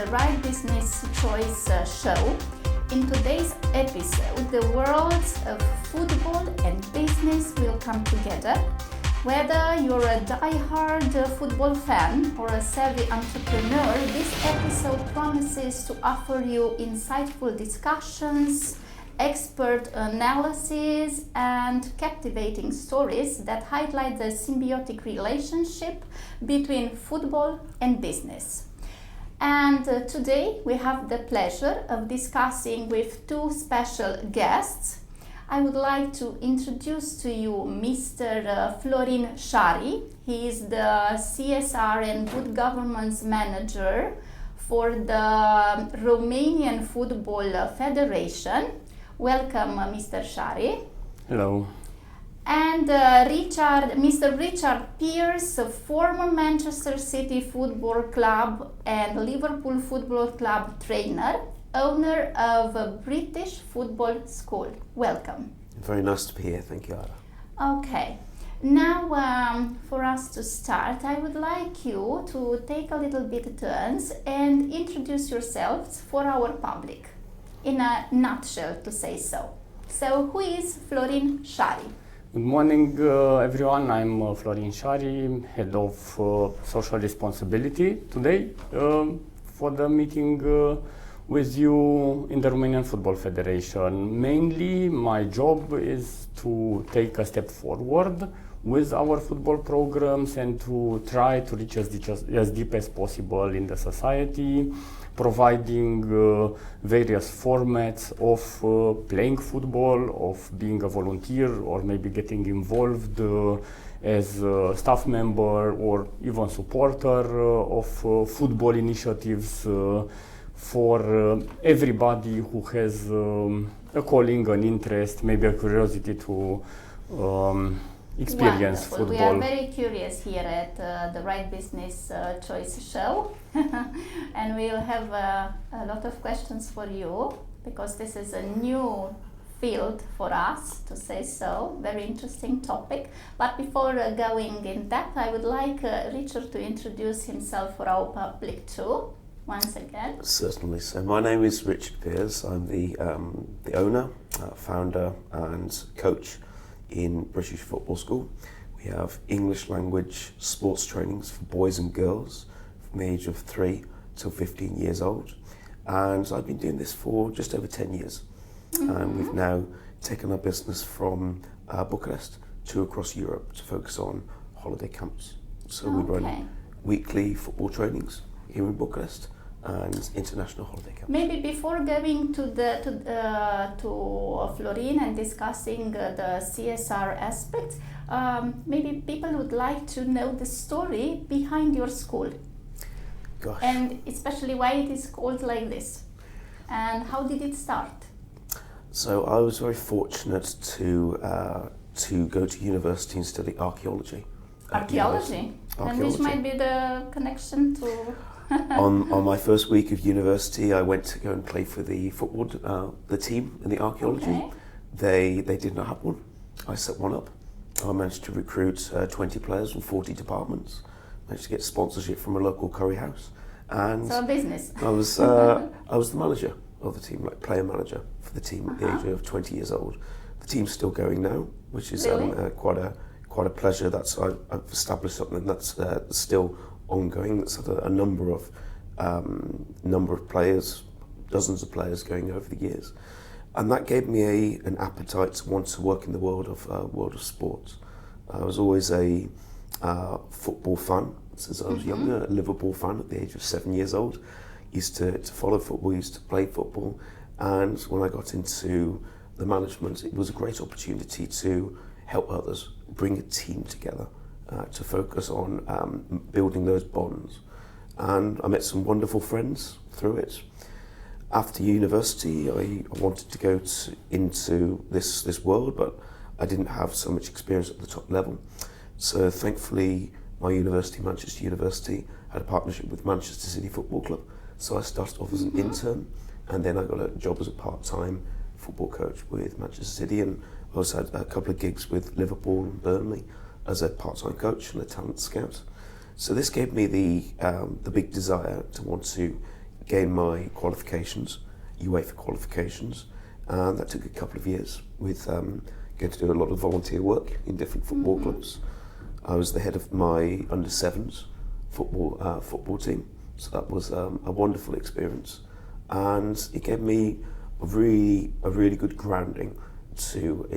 the Right Business Choice show. In today's episode, the worlds of football and business will come together. Whether you're a die-hard football fan or a savvy entrepreneur, this episode promises to offer you insightful discussions, expert analysis, and captivating stories that highlight the symbiotic relationship between football and business. And today we have the pleasure of discussing with two special guests. I would like to introduce to you Mr. Florin Şari. He is the CSR and Good Governance Manager for the Romanian Football Federation. Welcome, Mr. Şari. Hello. And Mr. Richard Pierce, a former Manchester City Football Club and Liverpool Football Club trainer, owner of a British football school. Welcome. Very nice to be here, thank you, Ada. Okay, now for us to start, I would like you to take a little bit turns and introduce yourselves for our public, in a nutshell to say so. So, who is Florin Şari? Good morning, everyone. I'm Florin Şari, head of social responsibility today for the meeting with you in the Romanian Football Federation. Mainly, my job is to take a step forward with our football programs and to try to reach as deep as possible in the society, providing various formats of playing football, of being a volunteer, or maybe getting involved as a staff member or even supporter of football initiatives for everybody who has a calling, an interest, maybe a curiosity to experience Wonderful. football. We are very curious here at the Right Business Choice show and we'll have a lot of questions for you because this is a new field for us, to say so. Very interesting topic. But before going in depth, I would like Richard to introduce himself for our public too, once again. Certainly. So my name is Richard Pierce. I'm the owner, founder and coach in British Football School. We have English language sports trainings for boys and girls from the age of 3 till 15 years old. And I've been doing this for just over 10 years. Mm-hmm. And we've now taken our business from Bucharest to across Europe to focus on holiday camps. So we run weekly football trainings here in Bucharest and international holiday camps. Maybe before going to Florin and discussing the CSR aspects, maybe people would like to know the story behind your school. Gosh. And especially why it is called like this and how did it start? So I was very fortunate to go to university and study archaeology. Archaeology? And which might be the connection to... on my first week of university, I went to go and play for the football, the team in the archaeology. Okay. They did not have one. I set one up. I managed to recruit 20 players from 40 departments. Managed to get sponsorship from a local curry house. And so a business. I was the manager of the team, like player manager for the team at the age of 20 years old. The team's still going now, which is quite a pleasure. I've established something that's still ongoing. That's had a number of players, dozens of players going over the years, and that gave me an appetite to want to work in the world of sports. I was always a football fan since I was younger, a Liverpool fan at the age of 7 years old. Used to follow football, used to play football, and when I got into the management, it was a great opportunity to help others, bring a team together. To focus on building those bonds. And I met some wonderful friends through it. After university, I wanted to go into this world, but I didn't have so much experience at the top level. So thankfully, my university, Manchester University, had a partnership with Manchester City Football Club. So I started off as an intern, and then I got a job as a part-time football coach with Manchester City, and I also had a couple of gigs with Liverpool and Burnley as a part-time coach and a talent scout. So this gave me the big desire to want to gain my qualifications, UEFA qualifications, and that took a couple of years with going to do a lot of volunteer work in different football clubs. I was the head of my under-7s football team, so that was a wonderful experience, and it gave me a really good grounding to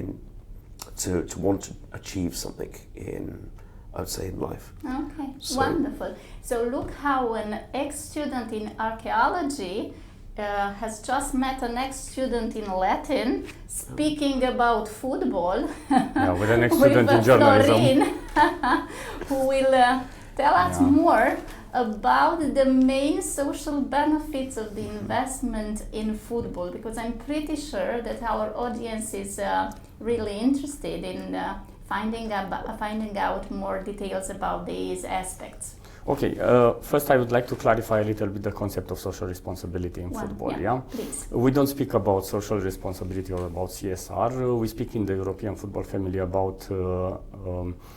want to achieve something in, I would say, in life. Okay, so, wonderful. So look how an ex-student in archaeology has just met an ex-student in Latin speaking about football. Yeah, with an ex-student in journalism. Florin, who will tell us more about the main social benefits of the investment in football, because I'm pretty sure that our audience is really interested in finding out more details about these aspects. Okay, first I would like to clarify a little bit the concept of social responsibility in football. Yeah, please. We don't speak about social responsibility or about CSR. We speak in the European football family about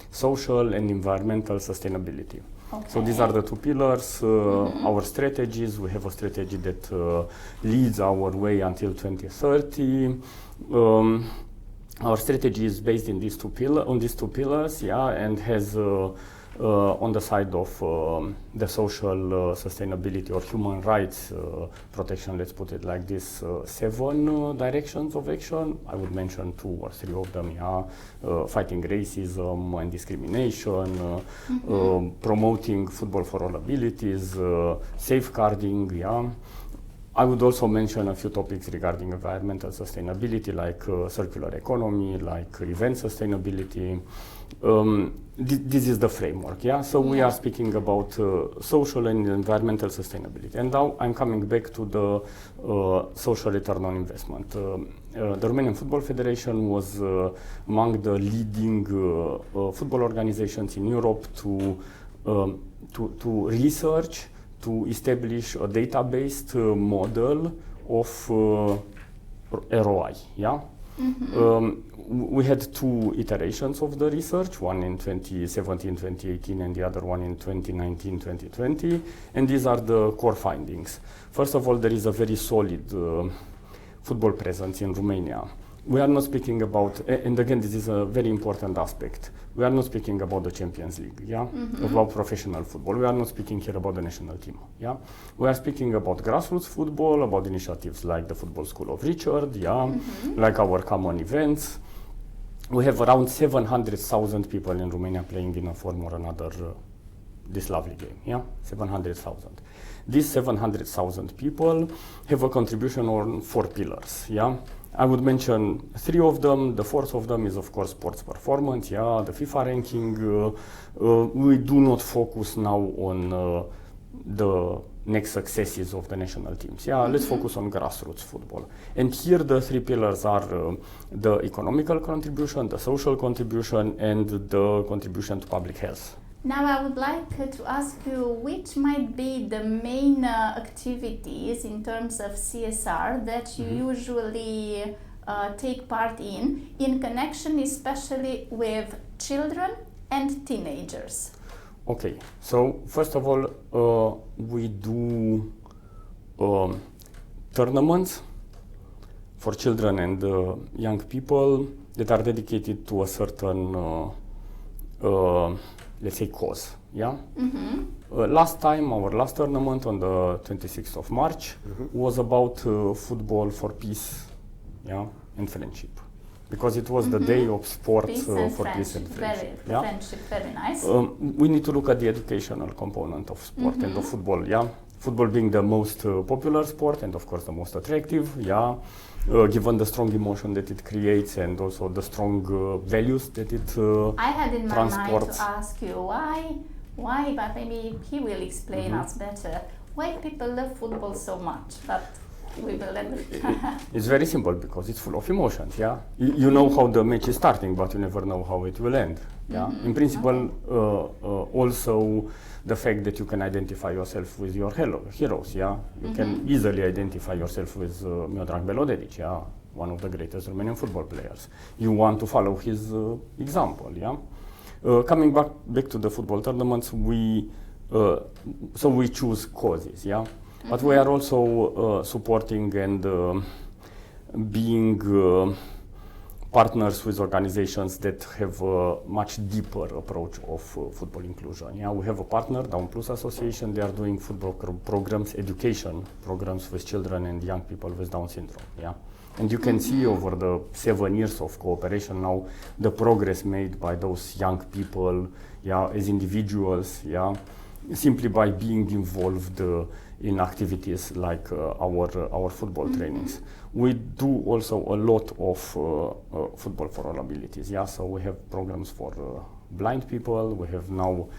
social and environmental sustainability. Okay. So these are the two pillars. Our strategies. We have a strategy that leads our way until 2030. Our strategy is based in these two pillars, yeah, and has on the side of the social sustainability or human rights protection, let's put it like this, 7 directions of action. I would mention 2 or 3 of them, yeah. Fighting racism and discrimination, promoting football for all abilities, safeguarding, yeah. I would also mention a few topics regarding environmental sustainability, like circular economy, like event sustainability. This is the framework, yeah? So we are speaking about social and environmental sustainability. And now I'm coming back to the social return on investment. The Romanian Football Federation was among the leading football organizations in Europe to research, to establish a data-based model of ROI, yeah? We had 2 iterations of the research, one in 2017-2018 and the other one in 2019-2020, and these are the core findings. First of all, there is a very solid football presence in Romania. We are not speaking about, and again, this is a very important aspect, we are not speaking about the Champions League, yeah? About professional football. We are not speaking here about the national team, yeah? We are speaking about grassroots football, about initiatives like the Football School of Richard, yeah? Like our common events. We have around 700,000 people in Romania playing in a form or another this lovely game, yeah? 700,000. These 700,000 people have a contribution on 4 pillars, yeah? I would mention 3 of them. The 4th of them is, of course, sports performance, yeah, the FIFA ranking. We do not focus now on the next successes of the national teams. Yeah, let's focus on grassroots football. And here the 3 pillars are the economical contribution, the social contribution, and the contribution to public health. Now I would like to ask you which might be the main activities in terms of CSR that you usually take part in connection especially with children and teenagers. Okay, so first of all, we do tournaments for children and young people that are dedicated to a certain let's say cause, yeah? Last time, our last tournament on the 26th of March was about football for peace, yeah, and friendship. Because it was the day of sport for peace and friendship. Friendship, very nice. We need to look at the educational component of sport and of football, yeah? Football being the most popular sport and of course the most attractive, yeah? Given the strong emotion that it creates and also the strong values that it I had in my mind to ask you why, but maybe he will explain us better, why people love football so much, but we will let It's very simple, because it's full of emotions, yeah? You know how the match is starting, but you never know how it will end, yeah? In principle, also the fact that you can identify yourself with your heroes, yeah? You can easily identify yourself with Miodrag Belodedic, yeah? One of the greatest Romanian football players. You want to follow his example, yeah? Coming back to the football tournaments, so we choose causes, yeah? But we are also supporting and being partners with organizations that have a much deeper approach of football inclusion. Yeah, we have a partner, Down Plus Association. They are doing football programs, education programs with children and young people with Down syndrome. Yeah, and you can see over the 7 years of cooperation now the progress made by those young people, yeah, as individuals, yeah, simply by being involved in activities like our football trainings. We do also a lot of football for all abilities. Yeah, so we have programs for blind people. We have now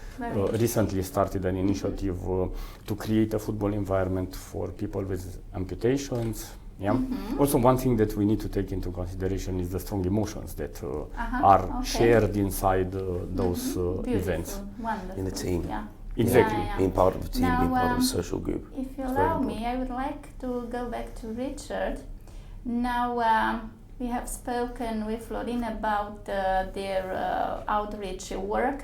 recently started an initiative to create a football environment for people with amputations. Yeah. Also, one thing that we need to take into consideration is the strong emotions that are shared inside those events. Wonderful. In the team. Yeah. Exactly. Yeah, yeah. Being part of the team, Now, being part of a social group. If you It's very allow important. me, I would like to go back to Richard. Now, we have spoken with Florin about their outreach work.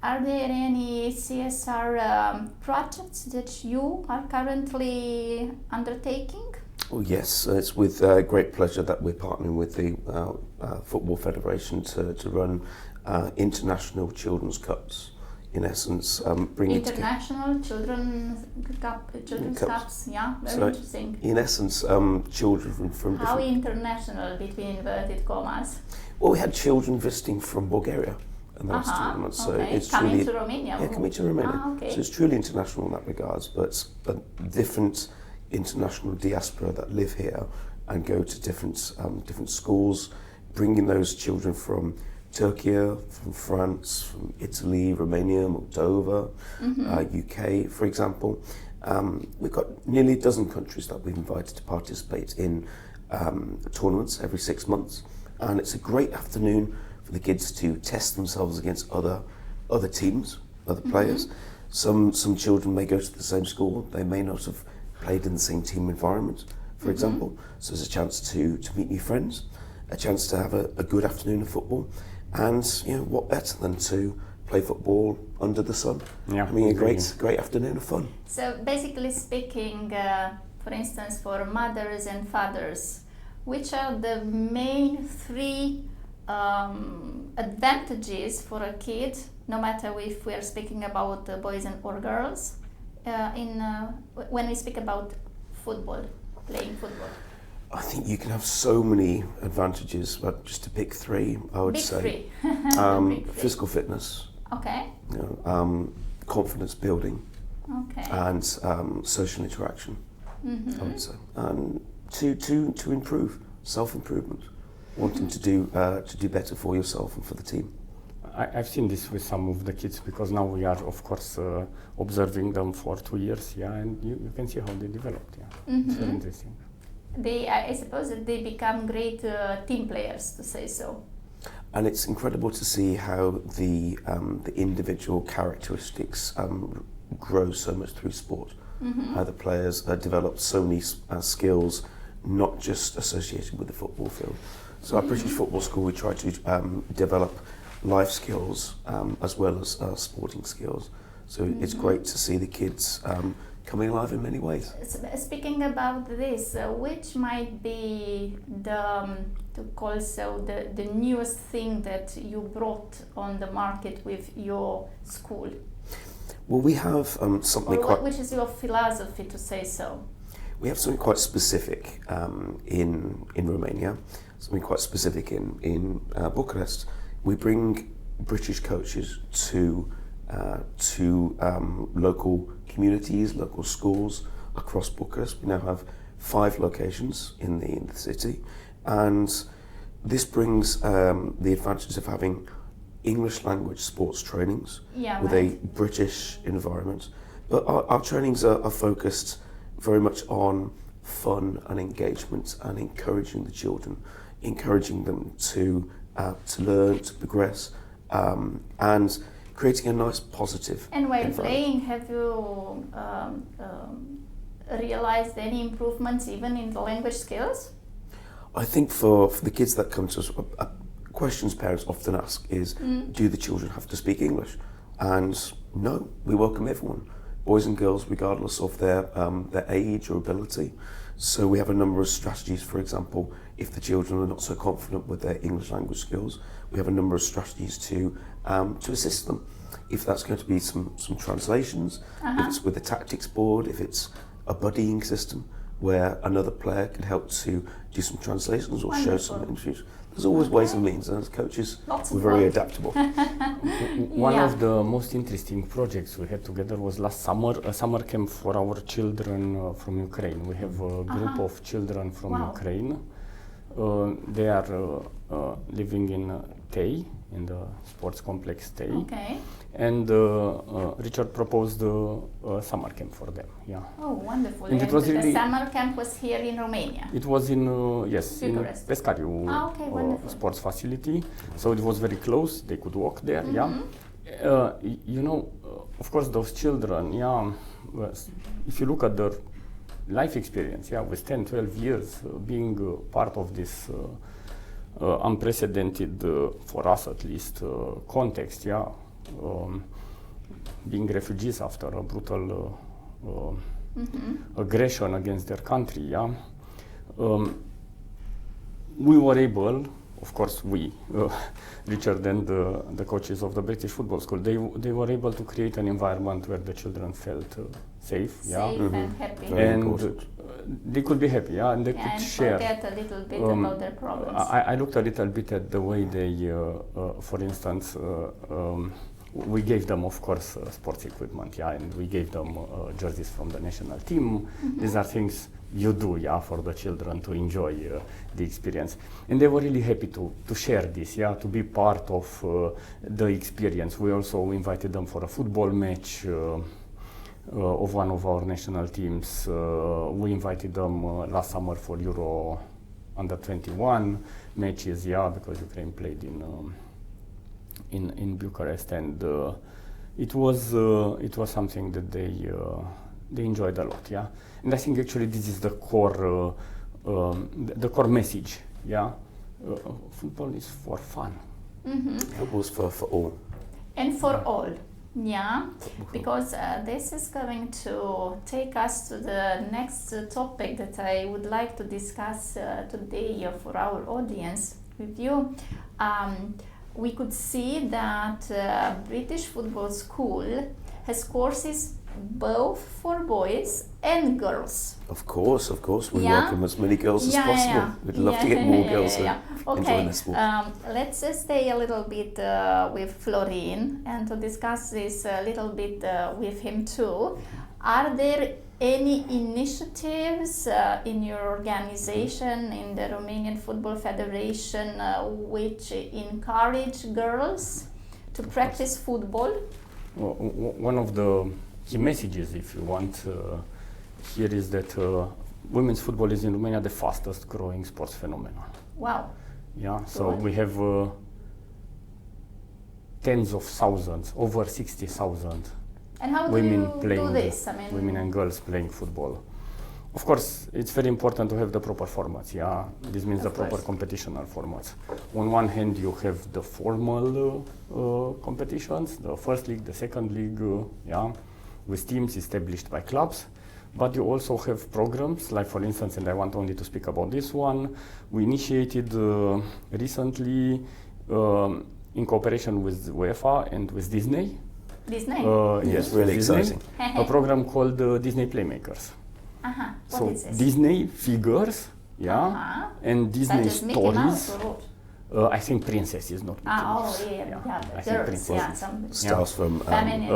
Are there any CSR projects that you are currently undertaking? Well, yes, it's with great pleasure that we're partnering with the Football Federation to run international children's cups. In essence, bringing International Children's Cups, yeah, very interesting. In essence, children from How different... international, between inverted commas? Well, we had children visiting from Bulgaria in those tournaments, so okay. it's Coming truly... to Romania. Yeah, coming to Romania. Okay. So it's truly international in that regards, but it's a different international diaspora that live here and go to different schools, bringing those children from Turkey, from France, from Italy, Romania, Moldova, UK, for example. We've got nearly a dozen countries that we've invited to participate in tournaments every 6 months, and it's a great afternoon for the kids to test themselves against other teams, other players. Some children may go to the same school, they may not have played in the same team environment, for example, so there's a chance to meet new friends, a chance to have a good afternoon of football. And what better than to play football under the sun? Yeah, I mean, a great afternoon of fun. So basically speaking, for instance, for mothers and fathers, which are the main 3 advantages for a kid, no matter if we are speaking about boys or girls, when we speak about football, playing football? I think you can have so many advantages, but just to pick 3, I would say. Physical fitness. Okay. Confidence building. Okay. And social interaction, I would say. And to improve, self-improvement, wanting to do better for yourself and for the team. I've seen this with some of the kids because now we are, of course, observing them for 2 years, yeah, and you can see how they developed, yeah. It's very interesting. I suppose that they become great team players, to say so. And it's incredible to see how the individual characteristics grow so much through sport. How the players develop so many skills, not just associated with the football field. So at British Football School, we try to develop life skills as well as sporting skills. So it's great to see the kids coming alive in many ways. Speaking about this, which might be the newest thing that you brought on the market with your school? Well, we have something quite... Which is your philosophy, to say so? We have something quite specific in Romania, something quite specific in Bucharest. We bring British coaches to local communities, local schools across Bucharest. We now have 5 locations in the city, and this brings the advantage of having English language sports trainings with a British environment. But our trainings are focused very much on fun and engagement and encouraging the children, encouraging them to learn, to progress, and creating a nice positive And while environment. playing, have you realized any improvements even in the language skills? I think for the kids that come to us, questions parents often ask is, do the children have to speak English? And no, we welcome everyone. boys and girls, regardless of their age or ability. So we have a number of strategies. For example, if the children are not so confident with their English language skills, we have a number of strategies to assist them. If that's going to be some translations, if it's with a tactics board, if it's a buddying system where another player can help to do some translations or show some interviews. There's always ways and means, and as coaches, we're very adaptable. One of the most interesting projects we had together was last summer, a summer camp for our children from Ukraine. We have a group of children from Ukraine. They are living in Tei, in the sports complex Tei. Okay. And Richard proposed a summer camp for them. Yeah. Oh, wonderful! And it was the really, summer camp was here in Romania. It was in in Pescariu sports facility. So it was very close. They could walk there. Yeah. You know, of course, those children. Yeah. If you look at their life experience, yeah, with 10, 12 years being part of this unprecedented, for us at least, context, yeah. Being refugees after a brutal aggression against their country, yeah. We were able, of course, Richard and the coaches of the British Football School, they were able to create an environment where the children felt safe, yeah, and happy, and they could be happy, yeah, and they could share. Forget a little bit about their problems. I looked a little bit at the way they, for instance, we gave them, of course, sports equipment, yeah, and we gave them jerseys from the national team. These are things you do, yeah, for the children to enjoy the experience. And they were really happy to share this, yeah, to be part of the experience. We also invited them for a football match of one of our national teams. We invited them last summer for Euro Under-21 matches, yeah, because Ukraine played in Bucharest, and it was something that they enjoyed a lot, yeah. And I think actually this is the core message, yeah. Football is for fun. Football's for all. And for all, yeah, because this is going to take us to the next topic that I would like to discuss today for our audience with you. We could see that British Football School has courses both for boys and girls. Of course, we welcome as many girls as possible. We'd love to get more girls to join the sport. Let's stay a little bit with Florin and to discuss this a little bit with him too. Are there any initiatives in your organization, in the Romanian Football Federation, which encourage girls to practice football? Well, one of the key messages, if you want, here is that women's football is in Romania the fastest growing sports phenomenon. Wow. Yeah, so we have tens of thousands, over 60,000 and how women do you playing, do this? I mean, women and girls playing football. Of course, it's very important to have the proper formats, yeah. This means the proper competitional formats. On one hand, you have the formal competitions, the first league, the second league, yeah, with teams established by clubs. But you also have programs, like for instance, and I want only to speak about this one, we initiated recently in cooperation with UEFA and with Disney. Disney? Yes, really Disney, exciting. A program called Disney Playmakers. What is this? Disney figures, yeah, and Disney stories. I think princess is not Mickey Mouse. I think girls, princess. Stars from feminine.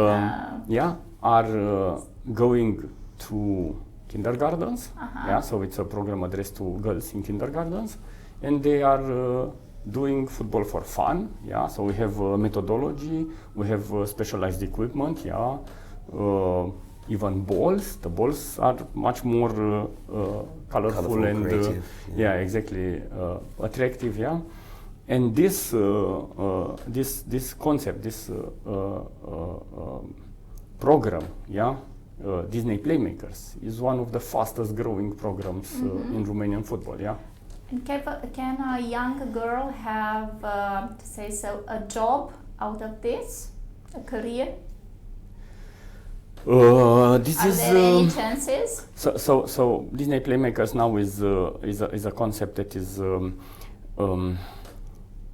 Are going to kindergartens. Yeah, so it's a program addressed to girls in kindergartens, and they are doing football for fun. Yeah, so we have methodology, we have specialized equipment. Yeah, even balls. The balls are much more colorful and creative, exactly attractive. Yeah, and this concept, this program, yeah, Disney Playmakers is one of the fastest growing programs in Romanian football. Yeah. And can a young girl have, a job out of this, a career? This Are is there any chances? so Disney Playmakers now is a concept that is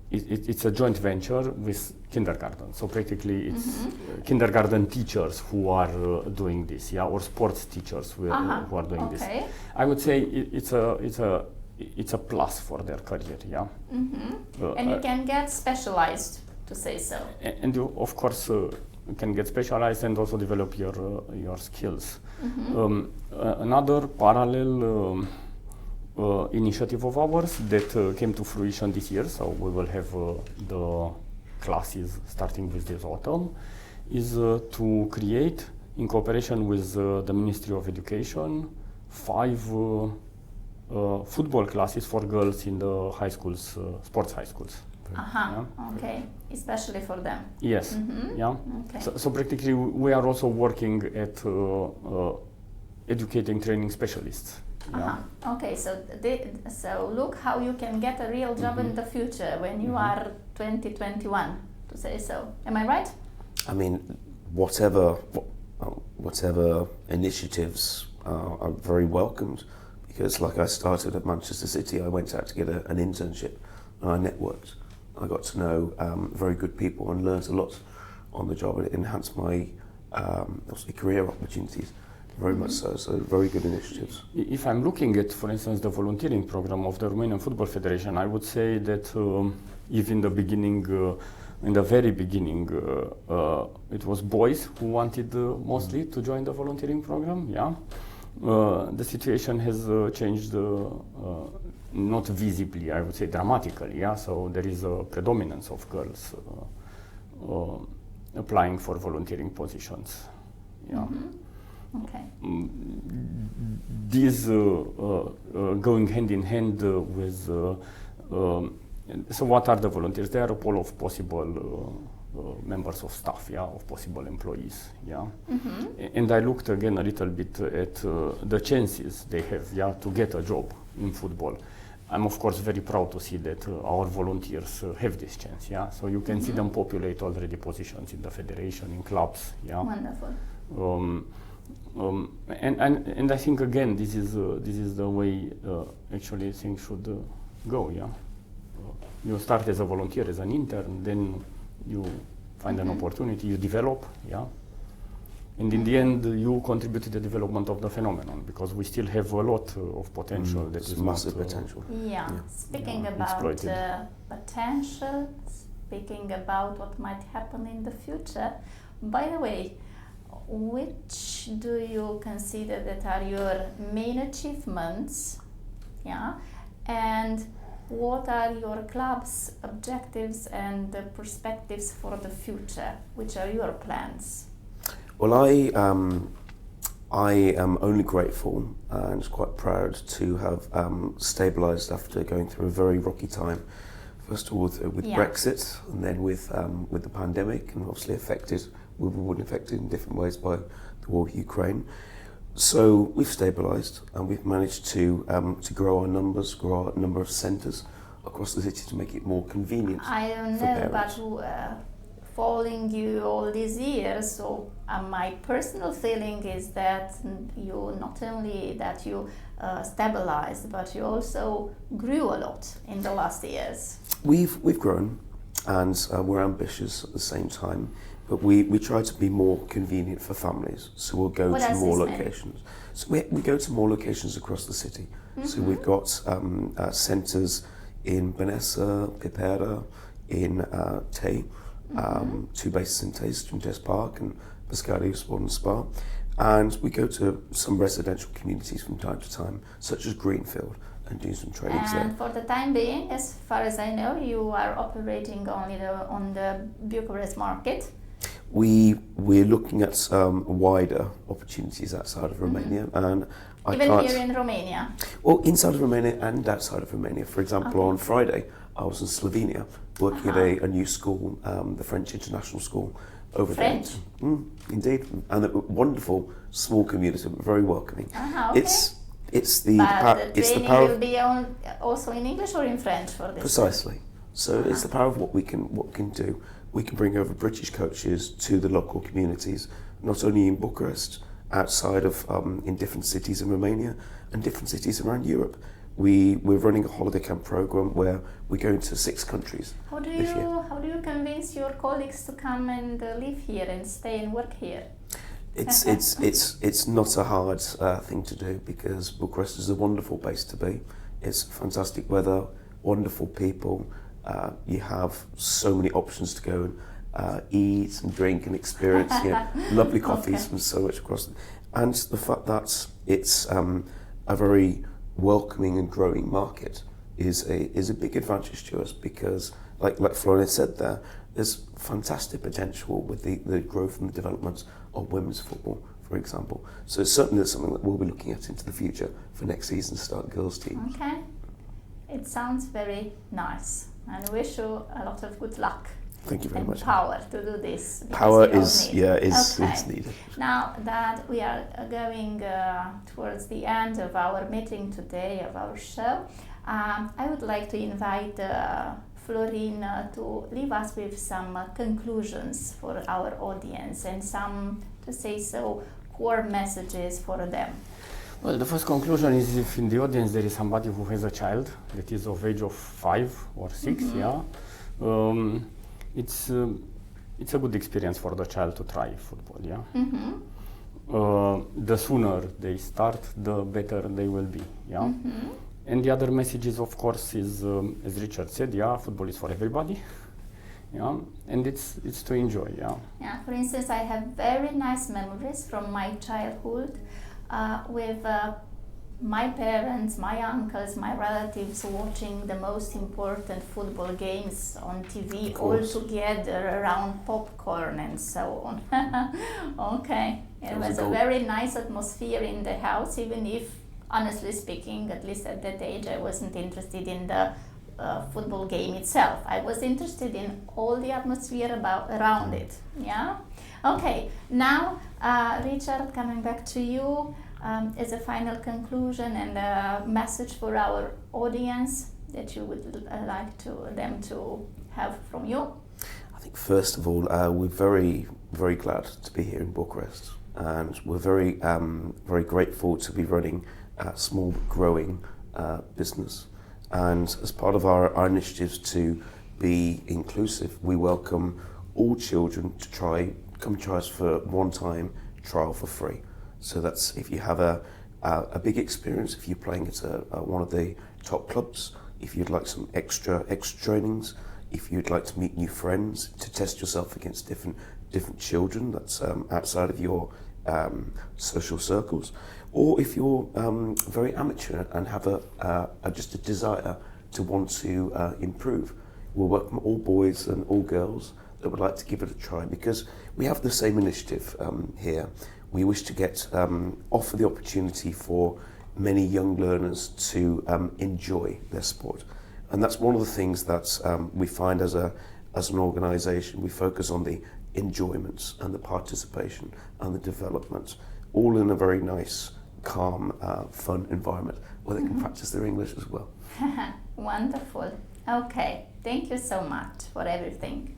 it's a joint venture with kindergarten. So practically it's kindergarten teachers who are doing this, yeah, or sports teachers who are doing this. I would say it's a plus for their career, yeah. And you can get specialized, to say so. And you, of course, can get specialized and also develop your skills. Another parallel initiative of ours that came to fruition this year, so we will have the classes starting with this autumn, is to create, in cooperation with the Ministry of Education, 5 football classes for girls in the high schools, sports high schools. Yeah? Okay, especially for them. Yes, yeah. Okay. So practically we are also working at educating training specialists. Yeah. Okay, so look how you can get a real job in the future when you are 2021, to say so. Am I right? I mean, whatever initiatives are very welcomed, because like I started at Manchester City, I went out to get an internship and I networked. I got to know very good people and learned a lot on the job, and it enhanced my career opportunities. Very much so, so very good initiatives. If I'm looking at, for instance, the volunteering program of the Romanian Football Federation, I would say that if in the beginning, in the very beginning, it was boys who wanted mostly to join the volunteering program, yeah. The situation has changed, not visibly, I would say dramatically, yeah. So there is a predominance of girls applying for volunteering positions, yeah. Okay. These going hand in hand with. So what are the volunteers? They are a pool of possible members of staff, yeah, of possible employees, yeah. And I looked again a little bit at the chances they have, yeah, to get a job in football. I'm of course very proud to see that our volunteers have this chance, yeah. So you can see them populate already positions in the federation, in clubs, yeah. Wonderful. And I think again this is the way actually things should go, yeah. You start as a volunteer, as an intern, then you find an opportunity, you develop, yeah. And in the end, you contribute to the development of the phenomenon, because we still have a lot of potential that is massive potential. Yeah. Speaking about potential, speaking about what might happen in the future. By the way, which do you consider that are your main achievements? Yeah, and what are your club's objectives and perspectives for the future? Which are your plans? Well, I am only grateful and quite proud to have stabilised after going through a very rocky time. First of all with Brexit, and then with the pandemic, and obviously we were affected in different ways by the war with Ukraine. So we've stabilised and we've managed to grow our numbers, grow our number of centres across the city to make it more convenient. I don't know, but following you all these years, so my personal feeling is that you not only that you stabilized, but you also grew a lot in the last years. We've grown, and we're ambitious at the same time. But we try to be more convenient for families, so we'll go to more locations. So we go to more locations across the city. So we've got centres in Băneasa, Pipera, in Tei, 2 bases in Tei, Străine Park and Pescarii Sport and Spa. And we go to some residential communities from time to time, such as Greenfield, and do some trainings there. And for the time being, as far as I know, you are operating only on the Bucharest market. We're looking at wider opportunities outside of Romania, and even here in Romania. Well, inside of Romania and outside of Romania. For example, on Friday, I was in Slovenia working at a new school, the French International School over there. Indeed, and a wonderful small community, very welcoming. Okay. It's the training will be also in English or in French for this. Precisely. So it's the power of what we can do. We can bring over British coaches to the local communities not only in Bucharest, outside of in different cities in Romania and different cities around Europe. We're running a holiday camp program where we're going to 6 countries this year. How do you convince your colleagues to come and live here and stay and work here? It's not a hard thing to do, because Bucharest is a wonderful place to be. It's fantastic weather, wonderful people. You have so many options to go and eat and drink and experience. Lovely coffees from so much across. And the fact that it's a very welcoming and growing market is a big advantage to us, because like Florin said there's fantastic potential with the growth and the development of women's football, for example. So it's certainly something that we'll be looking at into the future for next season to start girls' teams. Okay, it sounds very nice, and wish you a lot of good luck. Thank you very and much. Power to do this. Power is needed. Now that we are going towards the end of our meeting today, of our show, I would like to invite Florin to leave us with some conclusions for our audience and some, to say so, core messages for them. Well, the first conclusion is, if in the audience there is somebody who has a child that is of age of 5 or 6, it's a good experience for the child to try football. The sooner they start, the better they will be. And the other message is, of course, is as Richard said, football is for everybody. And it's to enjoy. For instance, I have very nice memories from my childhood with my parents, my uncles, my relatives watching the most important football games on TV, all together around popcorn and so on. It was a very nice atmosphere in the house, even if, honestly speaking, at least at that age, I wasn't interested in the football game itself. I was interested in all the atmosphere around it. Now, Richard, coming back to you, as a final conclusion and a message for our audience that you would like them to have from you. I think first of all, we're very, very glad to be here in Bucharest, and we're very, very grateful to be running a small growing business. And as part of our initiatives to be inclusive, we welcome all children to come try us for one-time trial for free. So that's if you have a big experience, if you're playing at one of the top clubs, if you'd like some extra trainings, if you'd like to meet new friends, to test yourself against different children that's outside of your social circles, or if you're very amateur and have just a desire to want to improve, we'll welcome all boys and all girls that would like to give it a try, because we have the same initiative here. We wish to offer the opportunity for many young learners to enjoy their sport. And that's one of the things that we find as an organisation. We focus on the enjoyment and the participation and the development, all in a very nice, calm, fun environment where they can practice their English as well. Wonderful. Okay, thank you so much for everything.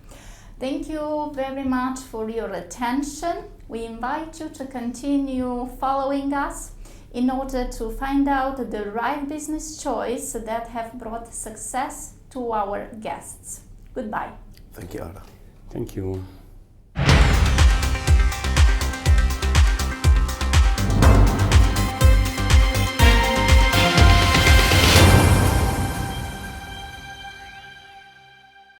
Thank you very much for your attention. We invite you to continue following us in order to find out the right business choice that have brought success to our guests. Goodbye. Thank you, Ada. Thank you.